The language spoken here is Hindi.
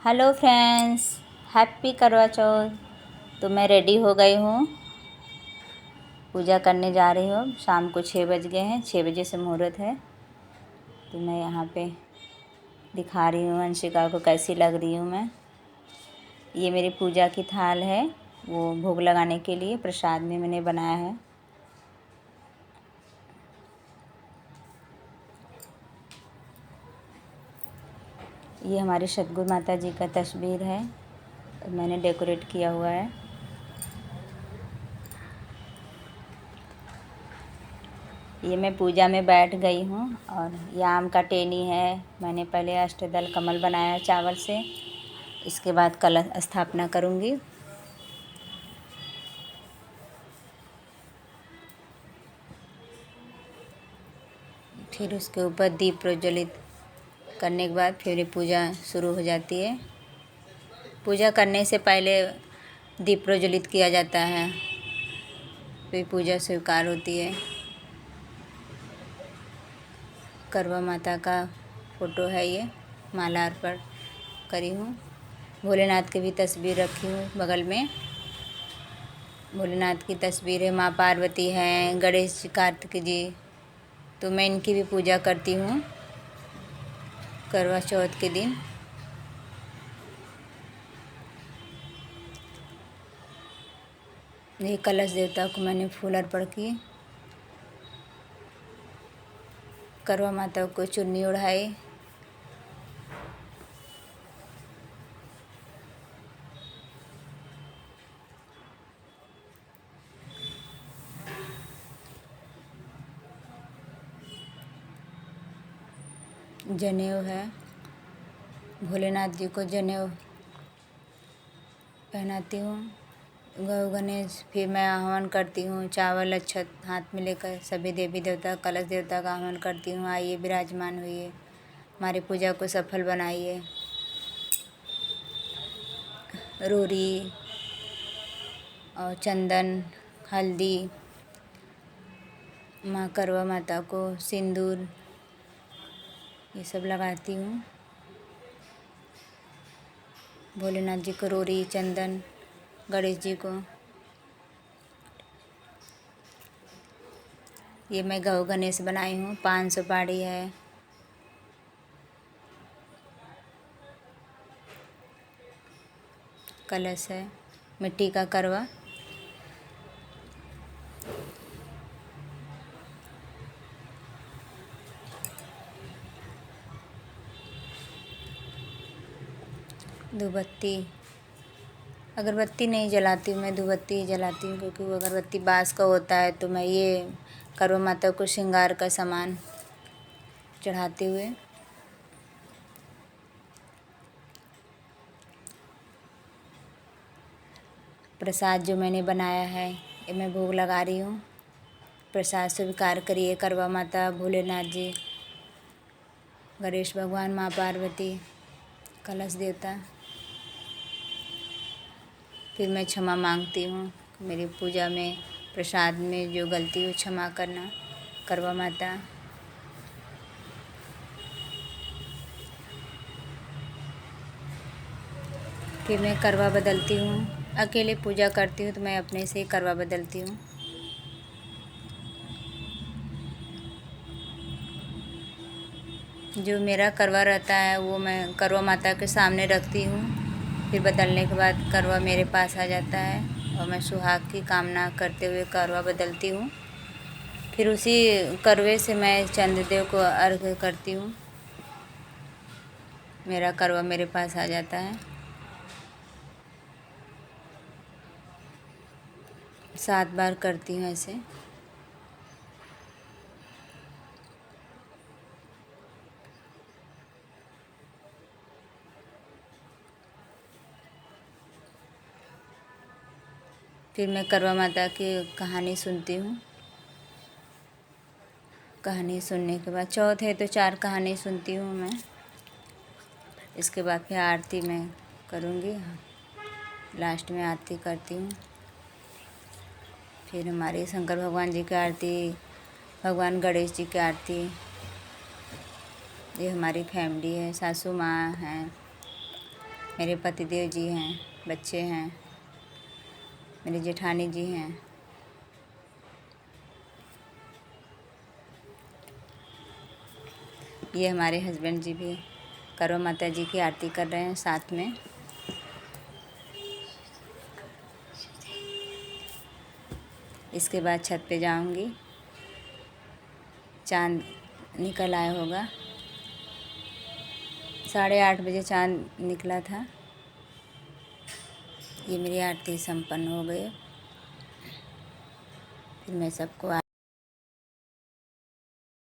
हेलो फ्रेंड्स, हैप्पी करवा चौथ। तो मैं रेडी हो गई हूँ, पूजा करने जा रही हूँ। शाम को 6 बज गए हैं, 6 बजे से मुहूर्त है। तो मैं यहाँ पे दिखा रही हूँ अंशिका को कैसी लग रही हूँ मैं। ये मेरी पूजा की थाल है, वो भोग लगाने के लिए प्रसाद में मैंने बनाया है। ये हमारी सतगुरु माता जी का तस्वीर है, मैंने डेकोरेट किया हुआ है। ये मैं पूजा में बैठ गई हूँ और ये आम का टेनी है। मैंने पहले अष्टदल कमल बनाया चावल से, इसके बाद कलश स्थापना करूँगी। फिर उसके ऊपर दीप प्रज्वलित करने के बाद फिर पूजा शुरू हो जाती है। पूजा करने से पहले दीप प्रज्वलित किया जाता है, फिर पूजा स्वीकार होती है। करवा माता का फ़ोटो है, ये माला अर्पण करी हूँ। भोलेनाथ की भी तस्वीर रखी हूँ बगल में। भोलेनाथ की तस्वीर है, माँ पार्वती हैं, गणेश जी, कार्तिक जी। तो मैं इनकी भी पूजा करती हूँ करवा चौथ के दिन। ये कलश देवता को मैंने फूल अर्पण किए। करवा माता को चुन्नी ओढ़ाई। जनेऊ है, भोलेनाथ जी को जनेऊ पहनाती हूँ। गौ गणेश, फिर मैं आह्वान करती हूँ, चावल अक्षत हाथ में लेकर सभी देवी देवता, कलश देवता का आह्वान करती हूँ। आइए, विराजमान होइए, हमारी पूजा को सफल बनाइए। रोरी और चंदन, हल्दी, माँ करवा माता को सिंदूर, ये सब लगाती हूँ। भोलेनाथ जी को रोरी, चंदन, गणेश जी को। ये मैं गौ गणेश बनाई हूँ, 5 सुपारी है। कलश है, मिट्टी का करवा। धूपबत्ती, अगरबत्ती नहीं जलाती हूँ मैं, धूपबत्ती ही जलाती हूँ, क्योंकि वो अगरबत्ती बाँस का होता है। तो मैं ये करवा माता को श्रृंगार का सामान चढ़ाते हुए प्रसाद जो मैंने बनाया है, ये मैं भोग लगा रही हूँ। प्रसाद स्वीकार करिए। करवा माता, भोलेनाथ जी, गणेश भगवान, माँ पार्वती, कलश देवता। फिर मैं क्षमा मांगती हूँ, मेरी पूजा में प्रसाद में जो गलती हो क्षमा करना करवा माता। फिर मैं करवा बदलती हूँ। अकेले पूजा करती हूँ तो मैं अपने से ही करवा बदलती हूँ। जो मेरा करवा रहता है वो मैं करवा माता के सामने रखती हूँ। फिर बदलने के बाद करवा मेरे पास आ जाता है और मैं सुहाग की कामना करते हुए करवा बदलती हूँ। फिर उसी करवे से मैं चंद्रदेव को अर्घ्य करती हूँ। मेरा करवा मेरे पास आ जाता है। 7 बार करती हूँ ऐसे। फिर मैं करवा माता की कहानी सुनती हूँ। कहानी सुनने के बाद, चौथ है तो 4 कहानी सुनती हूँ मैं। इसके बाद फिर आरती मैं करूँगी, लास्ट में आरती करती हूँ। फिर हमारे शंकर भगवान जी की आरती, भगवान गणेश जी की आरती। ये हमारी फैमिली है, सासू माँ हैं, मेरे पतिदेव जी हैं, बच्चे हैं, मेरी जेठानी जी हैं। ये हमारे हस्बैंड जी भी करवा माता जी की आरती कर रहे हैं साथ में। इसके बाद छत पे जाऊंगी। चाँद निकल आया होगा, 8:30 बजे चाँद निकला था। ये मेरी आरती संपन्न हो गई। फिर मैं सबको